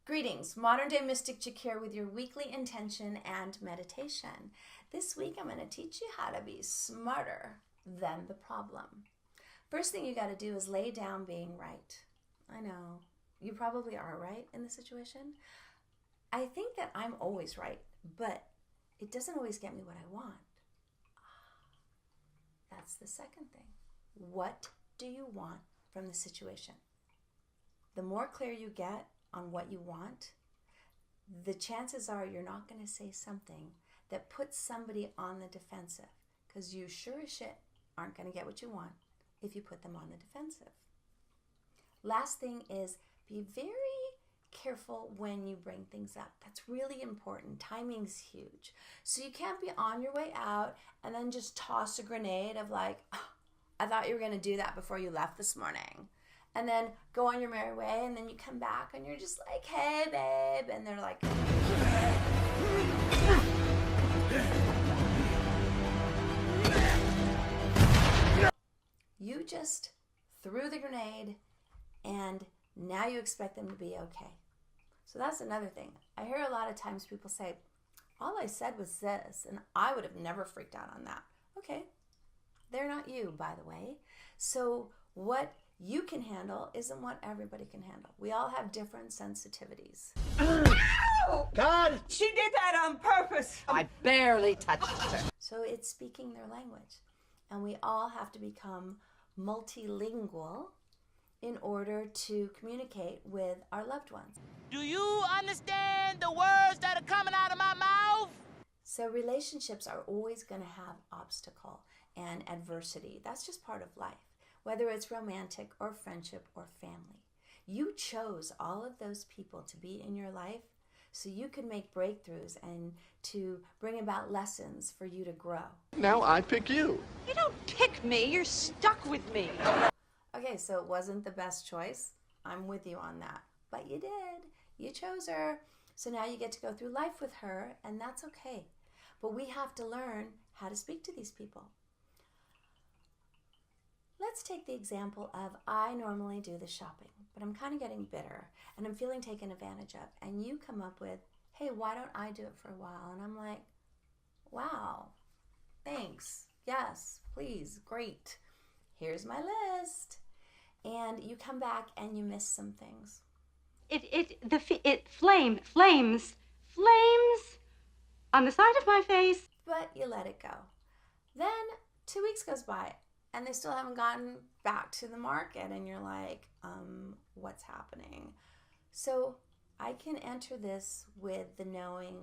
Greetings, Modern Day Mystic Chick here with your weekly intention and meditation. This week I'm going to teach you how to be smarter than the problem. First thing you got to do is lay down being right. I know, you probably are right in the situation. I think that I'm always right, but it doesn't always get me what I want. That's the second thing. What do you want from the situation? The more clear you get on what you want, the chances are you're not going to say something that puts somebody on the defensive, because you sure as shit aren't going to get what you want if you put them on the defensive. Last thing is, be very careful when you bring things up. That's really important. Timing's huge. So you can't be on your way out and then just toss a grenade of like, oh, I thought you were going to do that before you left this morning. And then go on your merry way, and then you come back and you're just like, hey, babe. And they're like, you just threw the grenade and now you expect them to be okay. So that's another thing. I hear a lot of times people say, all I said was this, and I would have never freaked out on that. Okay, they're not you, by the way. So what you can handle isn't what everybody can handle. We all have different sensitivities. God! She did that on purpose. I barely touched her. So it's speaking their language. And we all have to become multilingual in order to communicate with our loved ones. Do you understand the words that are coming out of my mouth? So relationships are always going to have obstacle and adversity. That's just part of life, whether it's romantic or friendship or family. You chose all of those people to be in your life so you could make breakthroughs and to bring about lessons for you to grow. Now I pick you. You don't pick me, you're stuck with me. Okay, so it wasn't the best choice. I'm with you on that. But you did. You chose her. So now you get to go through life with her, and that's okay. But we have to learn how to speak to these people. Let's take the example of I normally do the shopping, but I'm kind of getting bitter and I'm feeling taken advantage of. And you come up with, hey, why don't I do it for a while? And I'm like, wow, thanks. Yes, please, great. Here's my list. And you come back and you miss some things. Flames on the side of my face. But you let it go. Then 2 weeks goes by and they still haven't gotten back to the market, and you're like, what's happening? So I can enter this with the knowing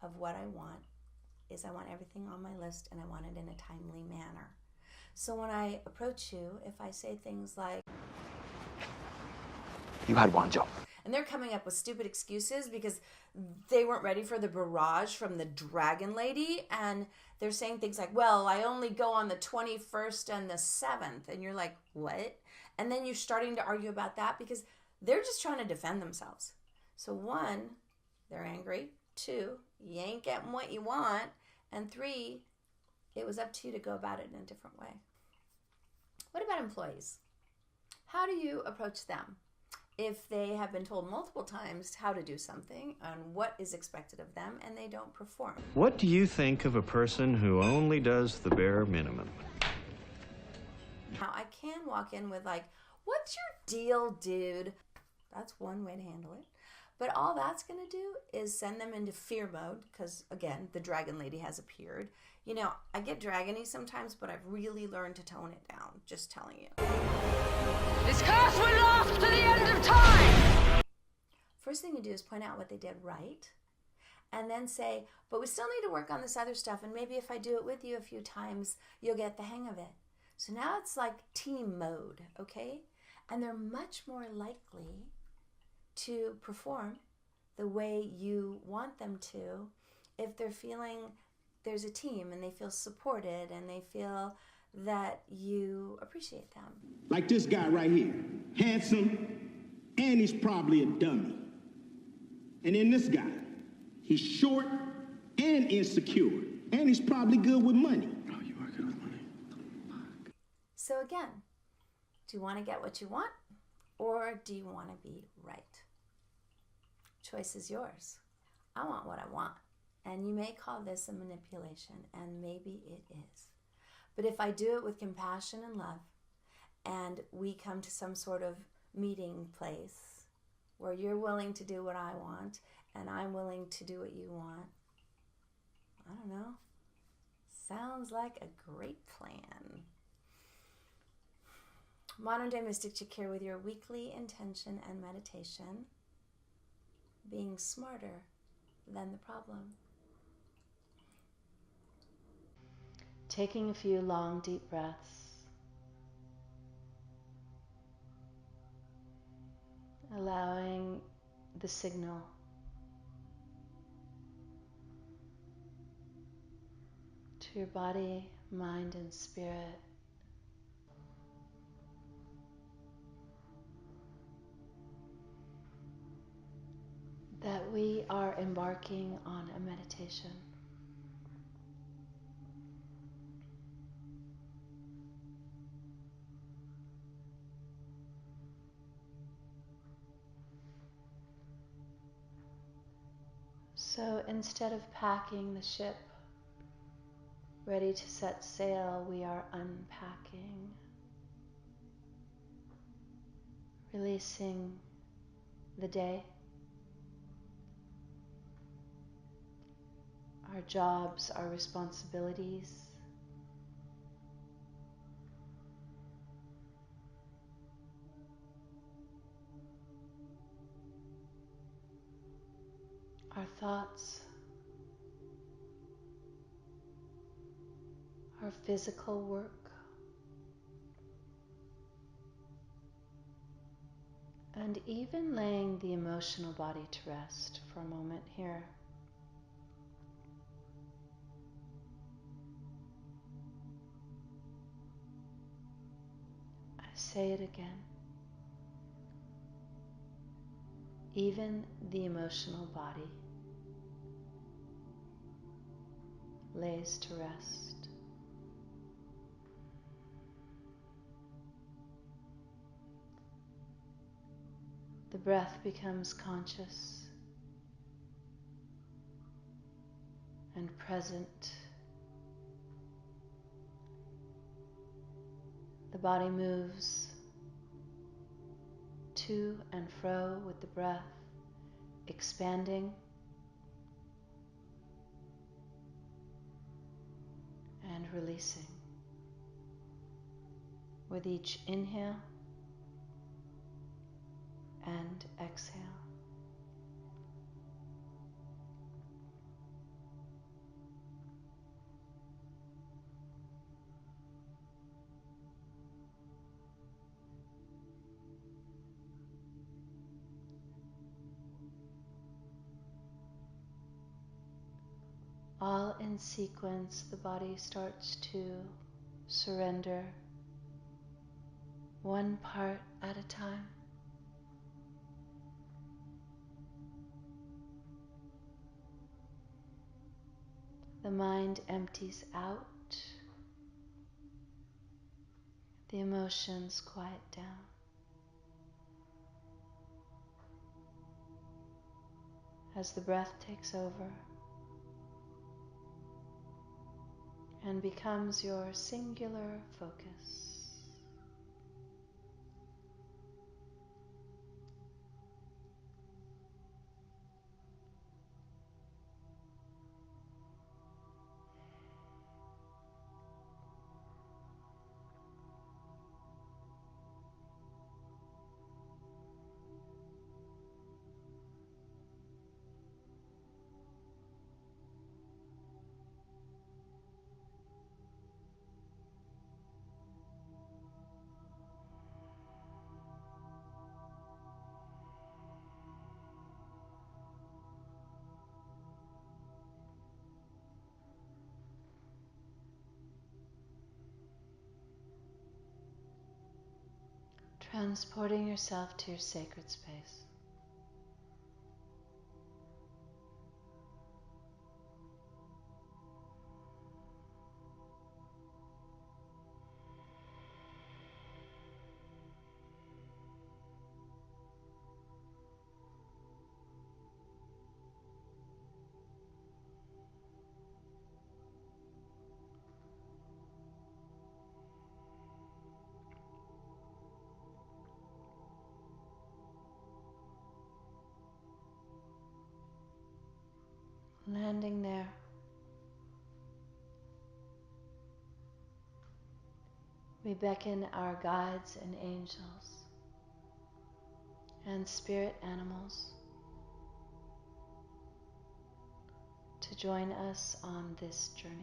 of what I want is I want everything on my list and I want it in a timely manner. So when I approach you, if I say things like, You had one job. and they're coming up with stupid excuses because they weren't ready for the barrage from the dragon lady, and they're saying things like, well, I only go on the 21st and the 7th, and you're like, what? And then you're starting to argue about that because they're just trying to defend themselves. So 1, they're angry. 2, you ain't getting what you want. And 3, it was up to you to go about it in a different way. What about employees? How do you approach them if they have been told multiple times how to do something and what is expected of them and they don't perform? What do you think of a person who only does the bare minimum? Now, I can walk in with like, what's your deal, dude? That's one way to handle it. But all that's going to do is send them into fear mode because, again, the dragon lady has appeared. You know, I get dragony sometimes, but I've really learned to tone it down, just telling you. This curse will last to the end of time. First thing you do is point out what they did right and then say, but we still need to work on this other stuff, and maybe if I do it with you a few times, you'll get the hang of it. So now it's like team mode, okay? And they're much more likely to perform the way you want them to if they're feeling there's a team and they feel supported and they feel that you appreciate them. Like this guy right here, handsome, and he's probably a dummy. And then this guy, he's short and insecure, and he's probably good with money. Oh, you are good with money. So again, do you want to get what you want, or do you want to be right? choice is yours. I want what I want. And you may call this a manipulation, and maybe it is. But if I do it with compassion and love, and we come to some sort of meeting place where you're willing to do what I want, and I'm willing to do what you want, I don't know. Sounds like a great plan. Modern Day Mystic Chick here with your weekly intention and meditation. Being smarter than the problem. Taking a few long, deep breaths. Allowing the signal to your body, mind, and spirit that we are embarking on a meditation. So instead of packing the ship, ready to set sail, we are unpacking, releasing the day, our jobs, our responsibilities, our thoughts, our physical work, and even laying the emotional body to rest for a moment here. I say it again. Even the emotional body lays to rest. The breath becomes conscious and present. The body moves to and fro with the breath, expanding and releasing with each inhale and exhale. All in sequence, the body starts to surrender one part at a time. The mind empties out. The emotions quiet down. As the breath takes over and becomes your singular focus. Transporting yourself to your sacred space. Landing there, we beckon our guides and angels and spirit animals to join us on this journey.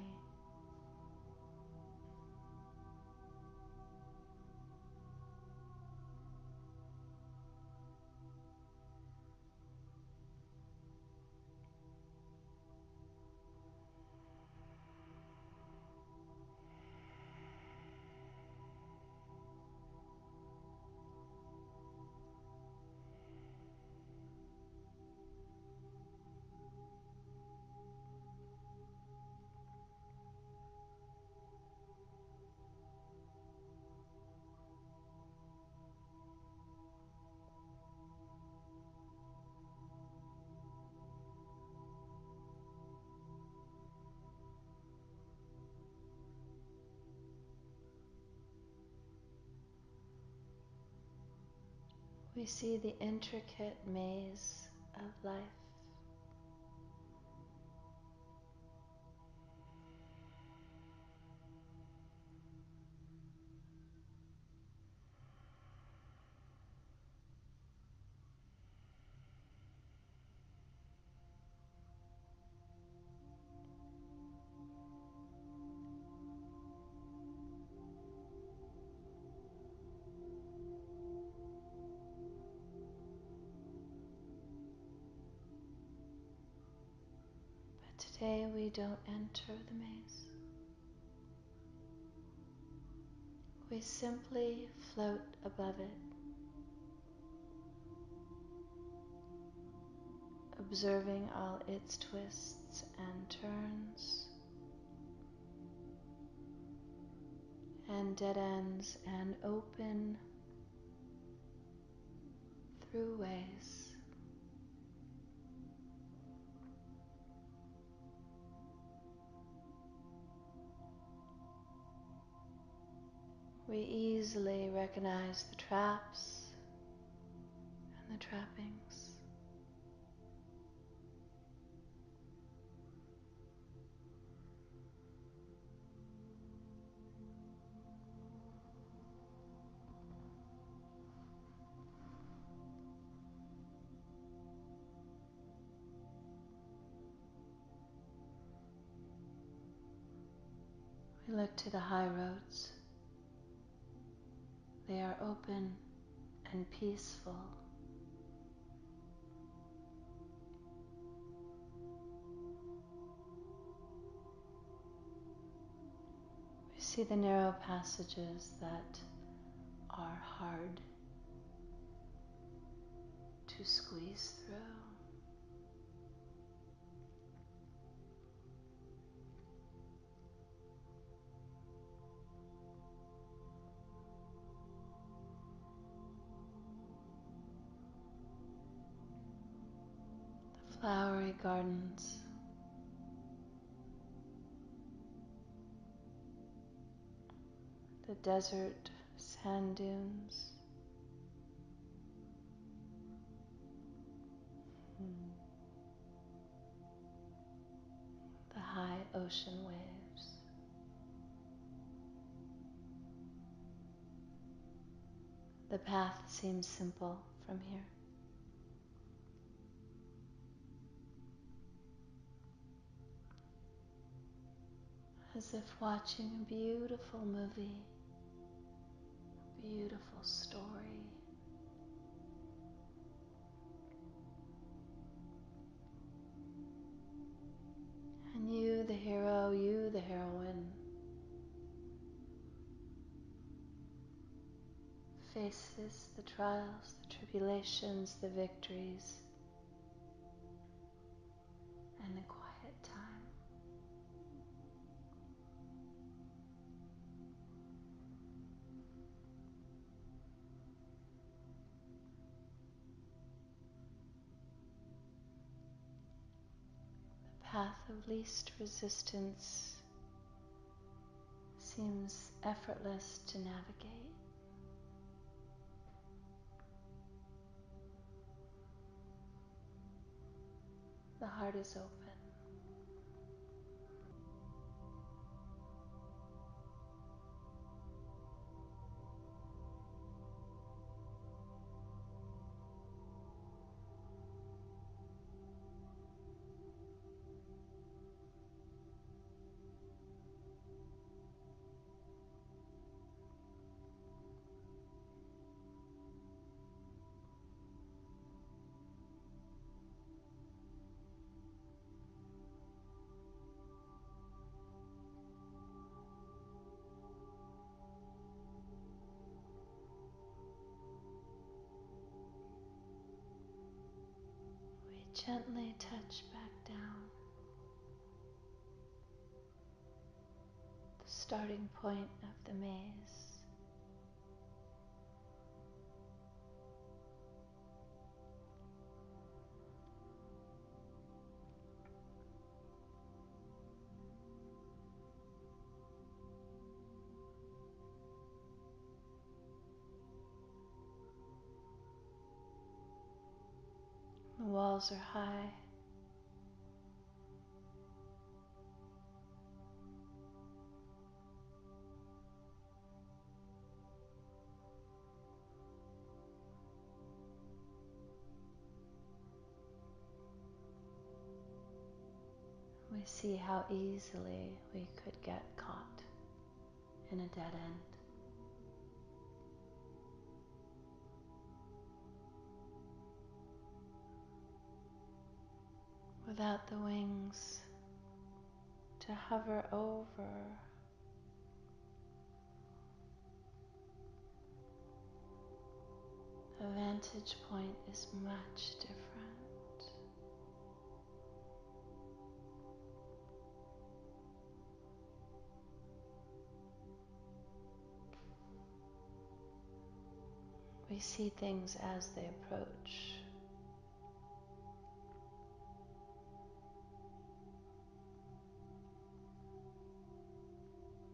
We see the intricate maze of life. Today we don't enter the maze. We simply float above it, observing all its twists and turns, and dead ends and open throughways. We easily recognize the traps and the trappings. We look to the high roads. They are open and peaceful. We see the narrow passages that are hard to squeeze through. Flowery gardens, the desert sand dunes, the high ocean waves. The path seems simple from here. As if watching a beautiful movie, a beautiful story. And you, the hero, you, the heroine, faces the trials, the tribulations, the victories, and the quiet time. Path of least resistance seems effortless to navigate. The heart is open. Gently touch back down. The starting point of the maze. The walls are high. We see how easily we could get caught in a dead end. Without the wings to hover over, the vantage point is much different. We see things as they approach.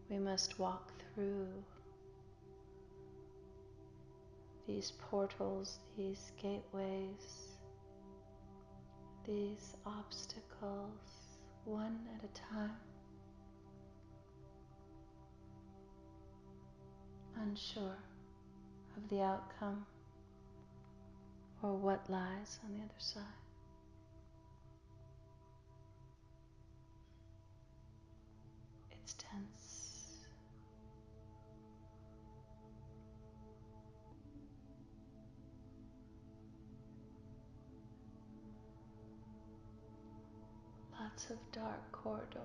We must walk through these portals, these gateways, these obstacles, one at a time, unsure of the outcome or what lies on the other side. It's tense. Lots of dark corridors.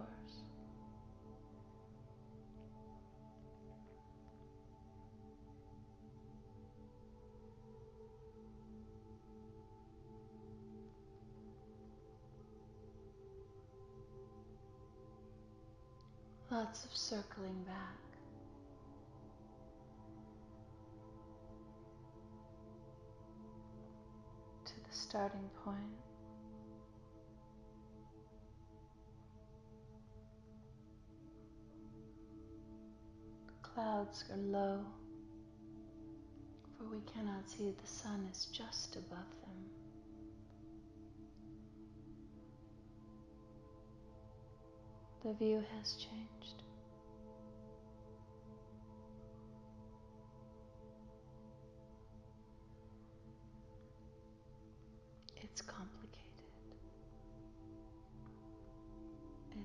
Lots of circling back. To the starting point. The clouds are low, for we cannot see the sun is just above them. The view has changed. It's complicated.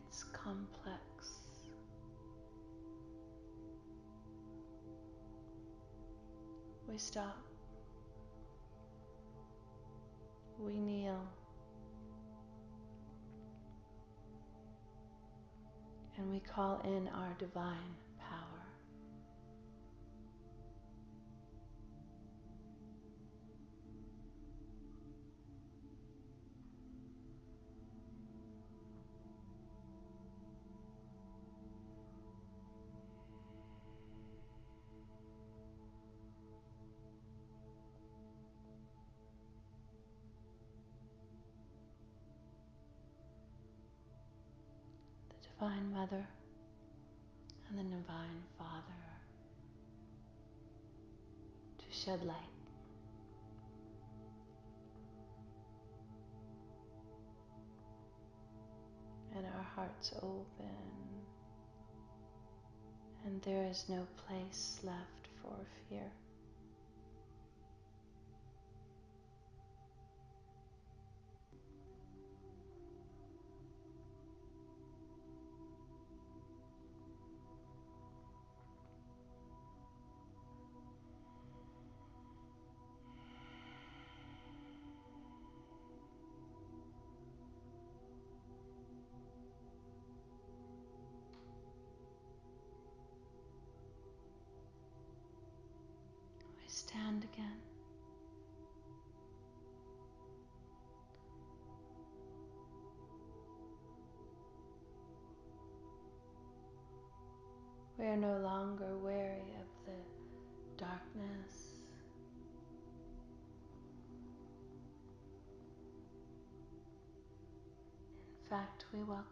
It's complex. We stop. We kneel. And we call in our divine power. The Divine Mother and the Divine Father to shed light. And our hearts open, and there is no place left for fear. We are no longer wary of the darkness. In fact, we welcome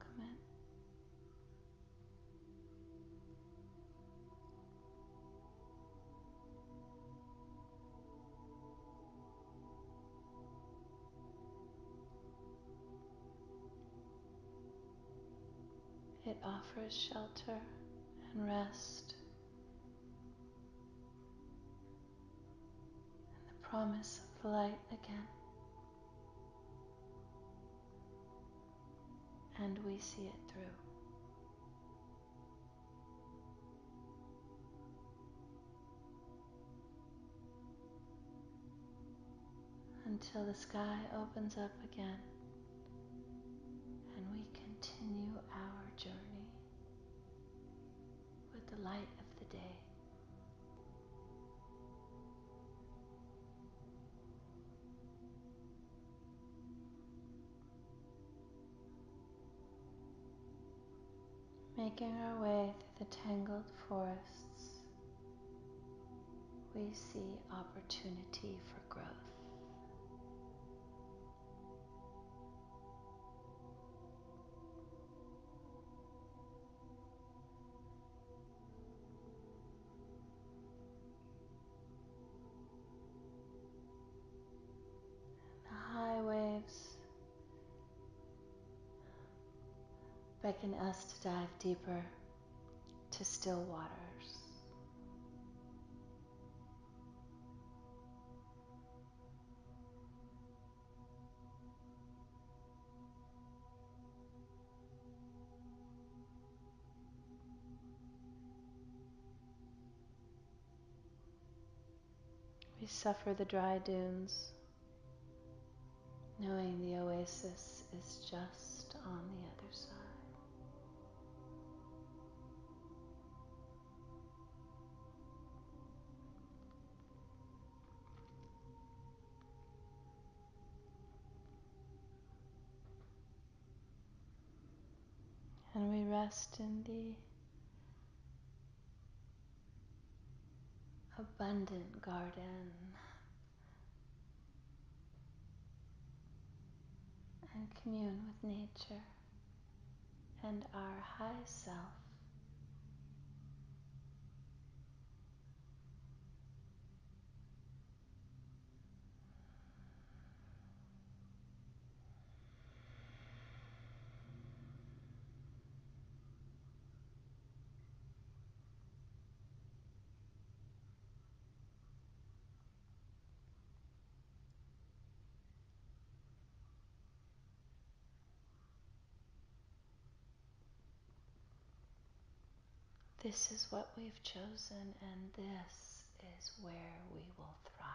it. It offers shelter and rest and the promise of the light again. And we see it through. Until the sky opens up again and we continue our journey with the light of the day. Making our way through the tangled forests, we see opportunity for growth. The high waves beckon us to dive deeper to still waters. We suffer the dry dunes, knowing the oasis is just on the other side. And we rest in the abundant garden and commune with nature and our high self. This is what we've chosen, and this is where we will thrive.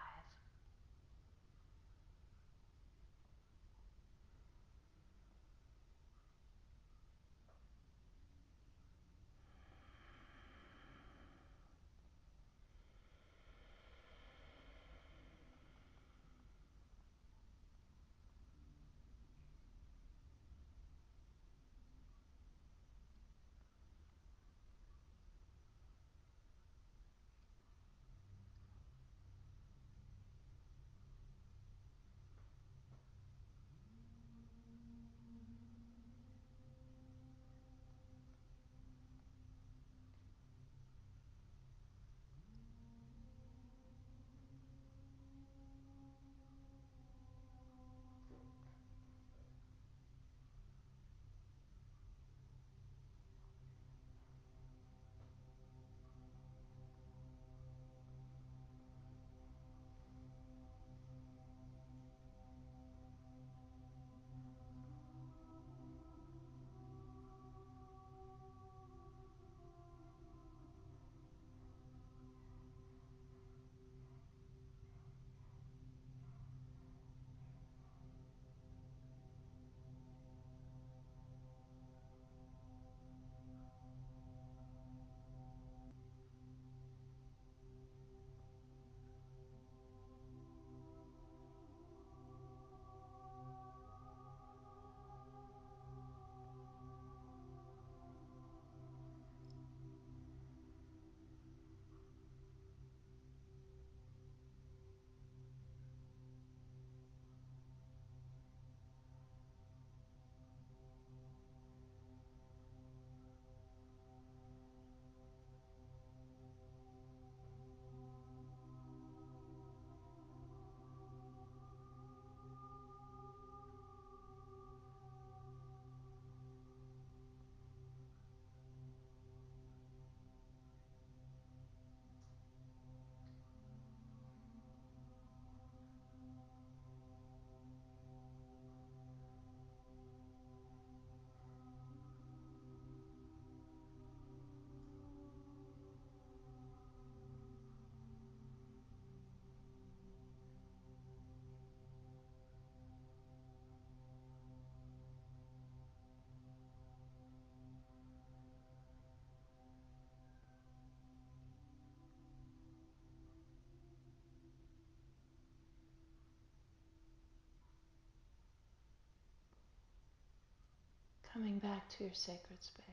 Coming back to your sacred space.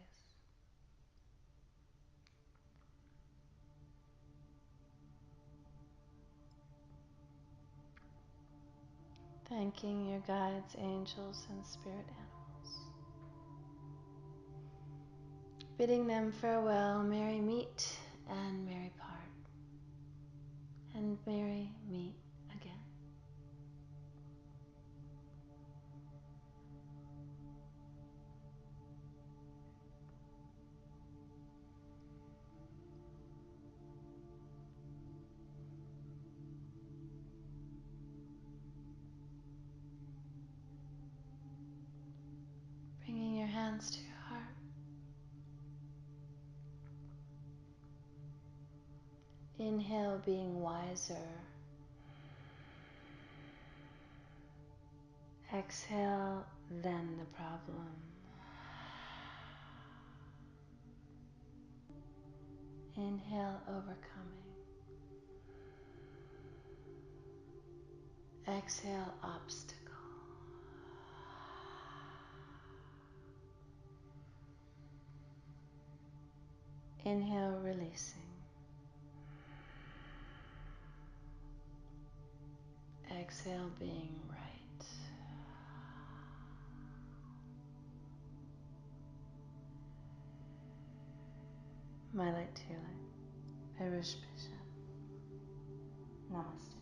Thanking your guides, angels, and spirit animals. Bidding them farewell, merry meet and merry part. And merry meet again. Bringing your hands to your heart. Inhale, being wiser. Exhale, then the problem. Inhale, overcoming. Exhale, obstacle. Inhale, releasing. Exhale, being right. My light to your light. Perush Bishop. Namaste.